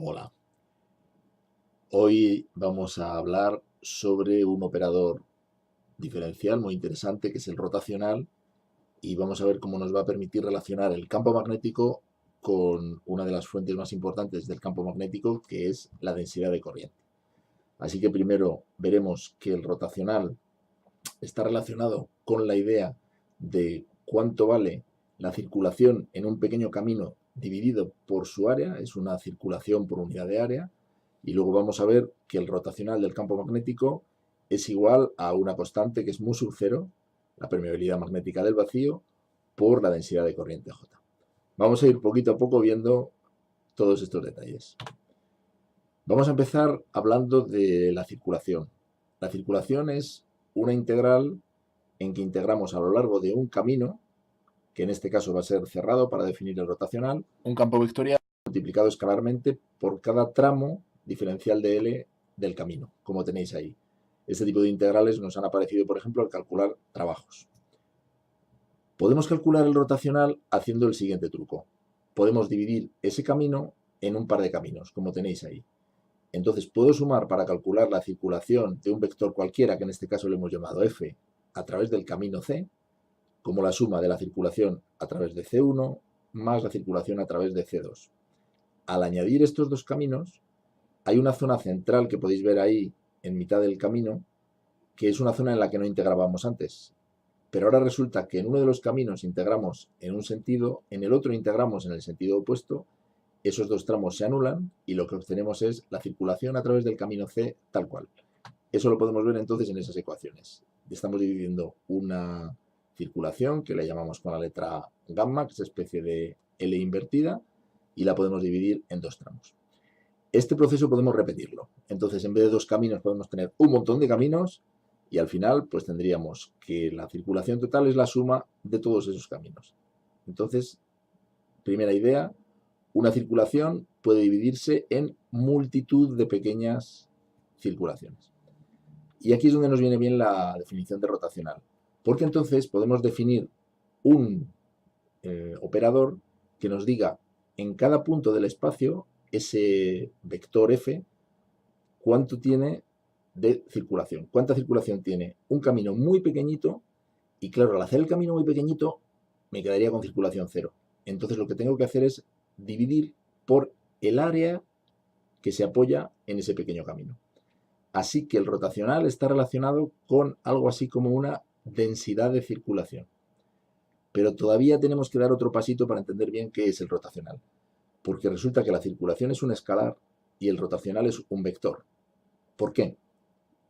Hola, hoy vamos a hablar sobre un operador diferencial muy interesante que es el rotacional y vamos a ver cómo nos va a permitir relacionar el campo magnético con una de las fuentes más importantes del campo magnético, que es la densidad de corriente. Así que primero veremos que el rotacional está relacionado con la idea de cuánto vale la circulación en un pequeño camino dividido por su área, es una circulación por unidad de área, y luego vamos a ver que el rotacional del campo magnético es igual a una constante que es mu sub 0, la permeabilidad magnética del vacío, por la densidad de corriente J. Vamos a ir poquito a poco viendo todos estos detalles. Vamos a empezar hablando de la circulación. La circulación es una integral en que integramos a lo largo de un camino, que en este caso va a ser cerrado para definir el rotacional, un campo vectorial multiplicado escalarmente por cada tramo diferencial de L del camino, como tenéis ahí. Este tipo de integrales nos han aparecido, por ejemplo, al calcular trabajos. Podemos calcular el rotacional haciendo el siguiente truco. Podemos dividir ese camino en un par de caminos, como tenéis ahí. Entonces puedo sumar para calcular la circulación de un vector cualquiera, que en este caso le hemos llamado f, a través del camino C, como la suma de la circulación a través de C1 más la circulación a través de C2. Al añadir estos dos caminos, hay una zona central que podéis ver ahí en mitad del camino, que es una zona en la que no integrábamos antes. Pero ahora resulta que en uno de los caminos integramos en un sentido, en el otro integramos en el sentido opuesto, esos dos tramos se anulan y lo que obtenemos es la circulación a través del camino C tal cual. Eso lo podemos ver entonces en esas ecuaciones. Estamos dividiendo una circulación que le llamamos con la letra gamma, que es especie de L invertida, y la podemos dividir en dos tramos. Este proceso podemos repetirlo. Entonces, en vez de dos caminos, podemos tener un montón de caminos y al final, pues tendríamos que la circulación total es la suma de todos esos caminos. Entonces, primera idea, una circulación puede dividirse en multitud de pequeñas circulaciones. Y aquí es donde nos viene bien la definición de rotacional, porque entonces podemos definir un operador que nos diga en cada punto del espacio ese vector f cuánto tiene de circulación. ¿Cuánta circulación tiene? Un camino muy pequeñito y claro, al hacer el camino muy pequeñito me quedaría con circulación cero. Entonces lo que tengo que hacer es dividir por el área que se apoya en ese pequeño camino. Así que el rotacional está relacionado con algo así como una densidad de circulación. Pero todavía tenemos que dar otro pasito para entender bien qué es el rotacional. Porque resulta que la circulación es un escalar y el rotacional es un vector. ¿Por qué?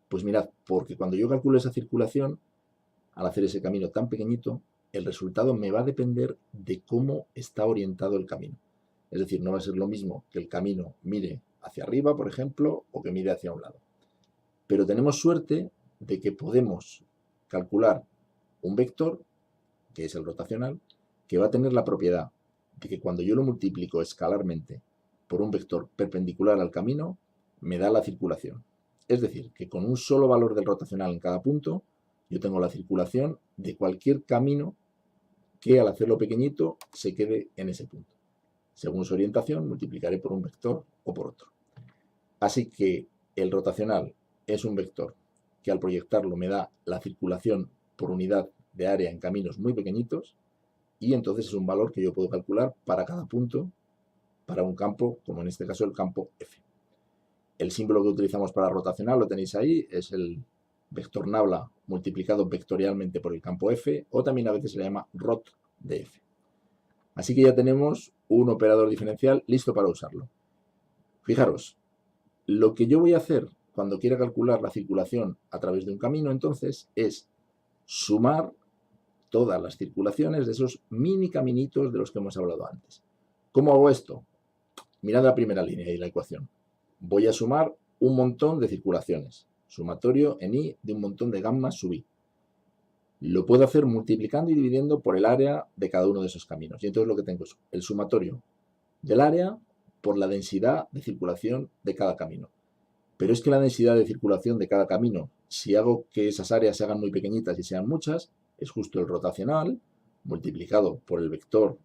Pues mirad, porque cuando yo calculo esa circulación, al hacer ese camino tan pequeñito, el resultado me va a depender de cómo está orientado el camino. Es decir, no va a ser lo mismo que el camino mire hacia arriba, por ejemplo, o que mire hacia un lado. Pero tenemos suerte de que podemos calcular un vector, que es el rotacional, que va a tener la propiedad de que cuando yo lo multiplico escalarmente por un vector perpendicular al camino, me da la circulación. Es decir, que con un solo valor del rotacional en cada punto, yo tengo la circulación de cualquier camino que al hacerlo pequeñito se quede en ese punto. Según su orientación, multiplicaré por un vector o por otro. Así que el rotacional es un vector que al proyectarlo me da la circulación por unidad de área en caminos muy pequeñitos y entonces es un valor que yo puedo calcular para cada punto, para un campo, como en este caso el campo F. El símbolo que utilizamos para rotacional lo tenéis ahí, es el vector nabla multiplicado vectorialmente por el campo F, o también a veces se le llama rot de F. Así que ya tenemos un operador diferencial listo para usarlo. Fijaros, lo que yo voy a hacer cuando quiera calcular la circulación a través de un camino, entonces, es sumar todas las circulaciones de esos mini caminitos de los que hemos hablado antes. ¿Cómo hago esto? Mirad la primera línea y la ecuación. Voy a sumar un montón de circulaciones. Sumatorio en I de un montón de gamma sub I. Lo puedo hacer multiplicando y dividiendo por el área de cada uno de esos caminos. Y entonces lo que tengo es el sumatorio del área por la densidad de circulación de cada camino. Pero es que la densidad de circulación de cada camino, si hago que esas áreas se hagan muy pequeñitas y sean muchas, es justo el rotacional multiplicado por el vector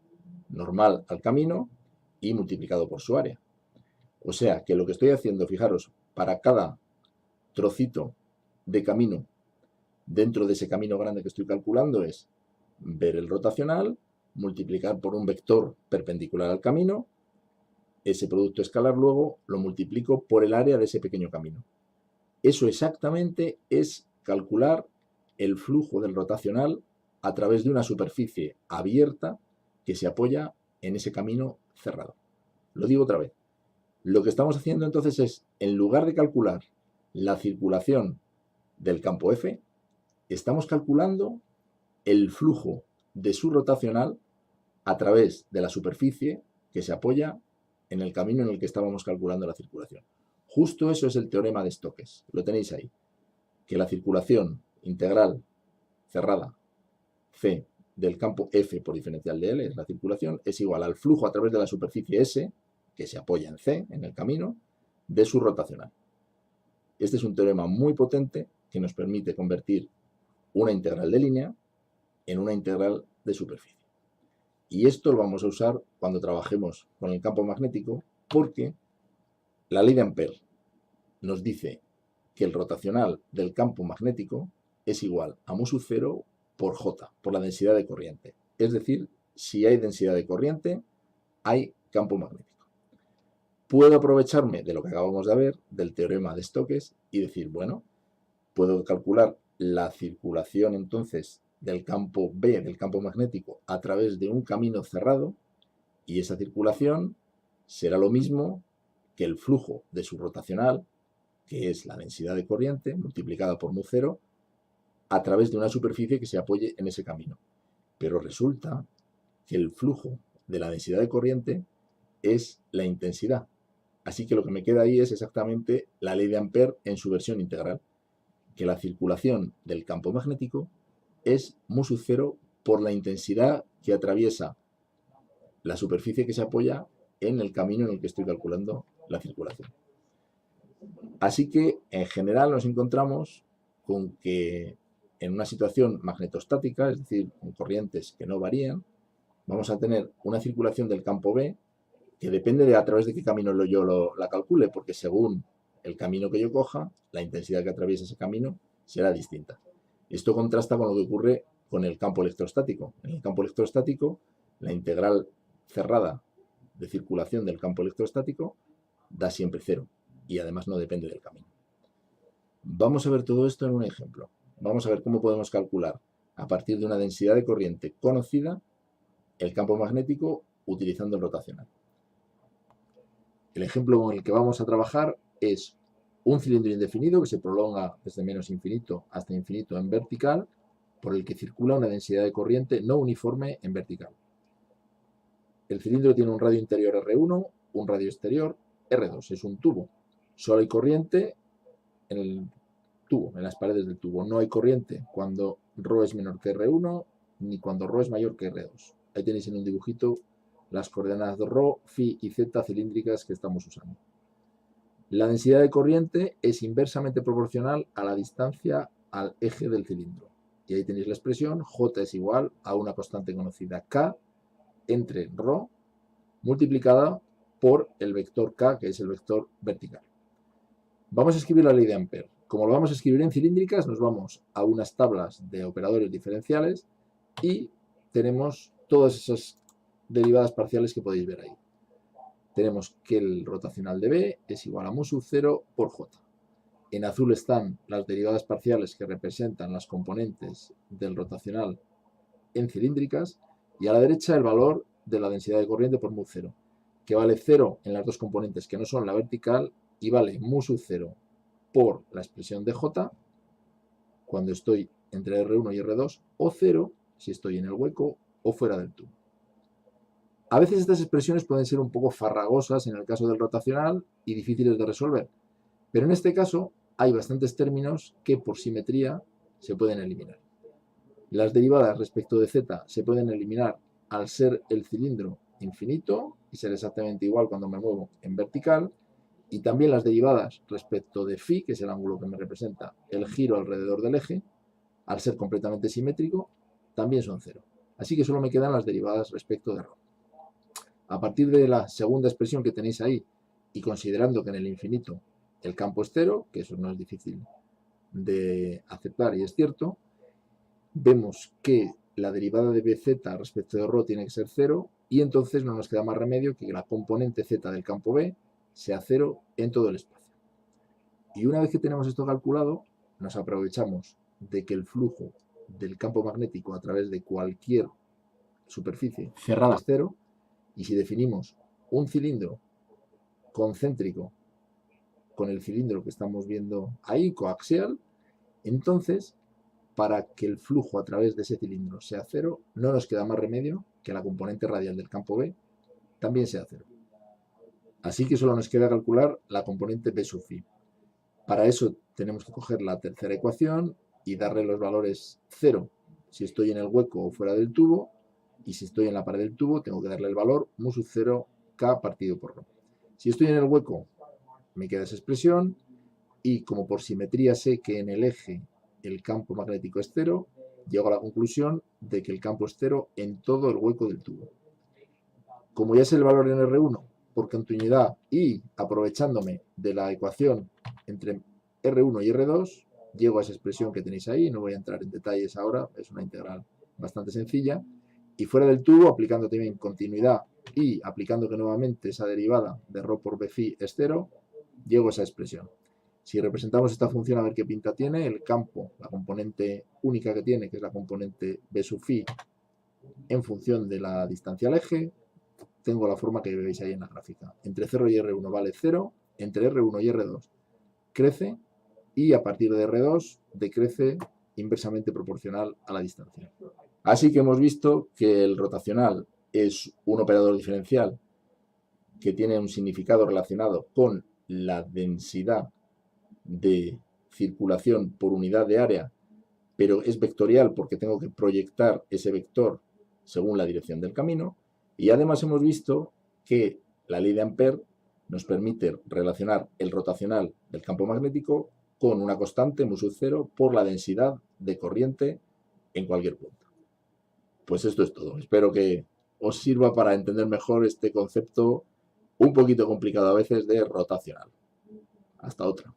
normal al camino y multiplicado por su área. O sea, que lo que estoy haciendo, fijaros, para cada trocito de camino dentro de ese camino grande que estoy calculando es ver el rotacional, multiplicar por un vector perpendicular al camino, ese producto escalar luego lo multiplico por el área de ese pequeño camino. Eso exactamente es calcular el flujo del rotacional a través de una superficie abierta que se apoya en ese camino cerrado. Lo digo otra vez. Lo que estamos haciendo entonces es, en lugar de calcular la circulación del campo F, estamos calculando el flujo de su rotacional a través de la superficie que se apoya en el camino en el que estábamos calculando la circulación. Justo eso es el teorema de Stokes. Lo tenéis ahí. Que la circulación integral cerrada C del campo F por diferencial de L, es la circulación, es igual al flujo a través de la superficie S, que se apoya en C, en el camino, de su rotacional. Este es un teorema muy potente que nos permite convertir una integral de línea en una integral de superficie. Y esto lo vamos a usar cuando trabajemos con el campo magnético, porque la ley de Ampère nos dice que el rotacional del campo magnético es igual a mu sub 0 por J, por la densidad de corriente. Es decir, si hay densidad de corriente, hay campo magnético. Puedo aprovecharme de lo que acabamos de ver, del teorema de Stokes, y decir, bueno, puedo calcular la circulación entonces del campo B, del campo magnético, a través de un camino cerrado, y esa circulación será lo mismo que el flujo de su rotacional, que es la densidad de corriente multiplicada por mu 0, a través de una superficie que se apoye en ese camino. Pero resulta que el flujo de la densidad de corriente es la intensidad. Así que lo que me queda ahí es exactamente la ley de Ampère en su versión integral, que la circulación del campo magnético es mu sub 0 por la intensidad que atraviesa la superficie que se apoya en el camino en el que estoy calculando la circulación. Así que, en general, nos encontramos con que en una situación magnetostática, es decir, con corrientes que no varían, vamos a tener una circulación del campo B que depende de a través de qué camino yo la calcule, porque según el camino que yo coja, la intensidad que atraviesa ese camino será distinta. Esto contrasta con lo que ocurre con el campo electrostático. En el campo electrostático, la integral cerrada de circulación del campo electrostático da siempre cero y además no depende del camino. Vamos a ver todo esto en un ejemplo. Vamos a ver cómo podemos calcular a partir de una densidad de corriente conocida el campo magnético utilizando el rotacional. El ejemplo con el que vamos a trabajar es un cilindro indefinido que se prolonga desde menos infinito hasta infinito en vertical, por el que circula una densidad de corriente no uniforme en vertical. El cilindro tiene un radio interior R1, un radio exterior R2, es un tubo. Solo hay corriente en el tubo, en las paredes del tubo. No hay corriente cuando ρ es menor que R1 ni cuando ρ es mayor que R2. Ahí tenéis en un dibujito las coordenadas de ρ, φ y z cilíndricas que estamos usando. La densidad de corriente es inversamente proporcional a la distancia al eje del cilindro. Y ahí tenéis la expresión J es igual a una constante conocida K entre ρ multiplicada por el vector K, que es el vector vertical. Vamos a escribir la ley de Ampère. Como lo vamos a escribir en cilíndricas, nos vamos a unas tablas de operadores diferenciales y tenemos todas esas derivadas parciales que podéis ver ahí. Tenemos que el rotacional de B es igual a mu sub 0 por J. En azul están las derivadas parciales que representan las componentes del rotacional en cilíndricas y a la derecha el valor de la densidad de corriente por mu 0, que vale 0 en las dos componentes que no son la vertical y vale mu sub 0 por la expresión de J cuando estoy entre R1 y R2 o 0 si estoy en el hueco o fuera del tubo. A veces estas expresiones pueden ser un poco farragosas en el caso del rotacional y difíciles de resolver, pero en este caso hay bastantes términos que por simetría se pueden eliminar. Las derivadas respecto de z se pueden eliminar al ser el cilindro infinito y ser exactamente igual cuando me muevo en vertical, y también las derivadas respecto de φ, que es el ángulo que me representa el giro alrededor del eje, al ser completamente simétrico, también son cero. Así que solo me quedan las derivadas respecto de ρ. A partir de la segunda expresión que tenéis ahí y considerando que en el infinito el campo es cero, que eso no es difícil de aceptar y es cierto, vemos que la derivada de bz respecto de ρ tiene que ser cero y entonces no nos queda más remedio que la componente z del campo B sea cero en todo el espacio. Y una vez que tenemos esto calculado, nos aprovechamos de que el flujo del campo magnético a través de cualquier superficie cerrada es cero, y si definimos un cilindro concéntrico con el cilindro que estamos viendo ahí, coaxial, entonces, para que el flujo a través de ese cilindro sea cero, no nos queda más remedio que la componente radial del campo B también sea cero. Así que solo nos queda calcular la componente B sub phi. Para eso tenemos que coger la tercera ecuación y darle los valores 0 si estoy en el hueco o fuera del tubo, y si estoy en la pared del tubo tengo que darle el valor mu sub 0 K partido por ρ. Si estoy en el hueco me queda esa expresión, y como por simetría sé que en el eje el campo magnético es cero, llego a la conclusión de que el campo es cero en todo el hueco del tubo. Como ya sé el valor en R1 por continuidad y aprovechándome de la ecuación entre R1 y R2, llego a esa expresión que tenéis ahí, no voy a entrar en detalles ahora, es una integral bastante sencilla, y fuera del tubo, aplicando también continuidad y aplicando que nuevamente esa derivada de ρ por b phi es cero, llego a esa expresión. Si representamos esta función a ver qué pinta tiene, el campo, la componente única que tiene, que es la componente b sub phi, en función de la distancia al eje, tengo la forma que veis ahí en la gráfica. Entre 0 y R1 vale 0, entre R1 y R2 crece, y a partir de R2 decrece inversamente proporcional a la distancia. Así que hemos visto que el rotacional es un operador diferencial que tiene un significado relacionado con la densidad de circulación por unidad de área, pero es vectorial porque tengo que proyectar ese vector según la dirección del camino. Y además hemos visto que la ley de Ampère nos permite relacionar el rotacional del campo magnético con una constante mu sub 0 por la densidad de corriente en cualquier punto. Pues esto es todo. Espero que os sirva para entender mejor este concepto un poquito complicado a veces de rotacional. Hasta otra.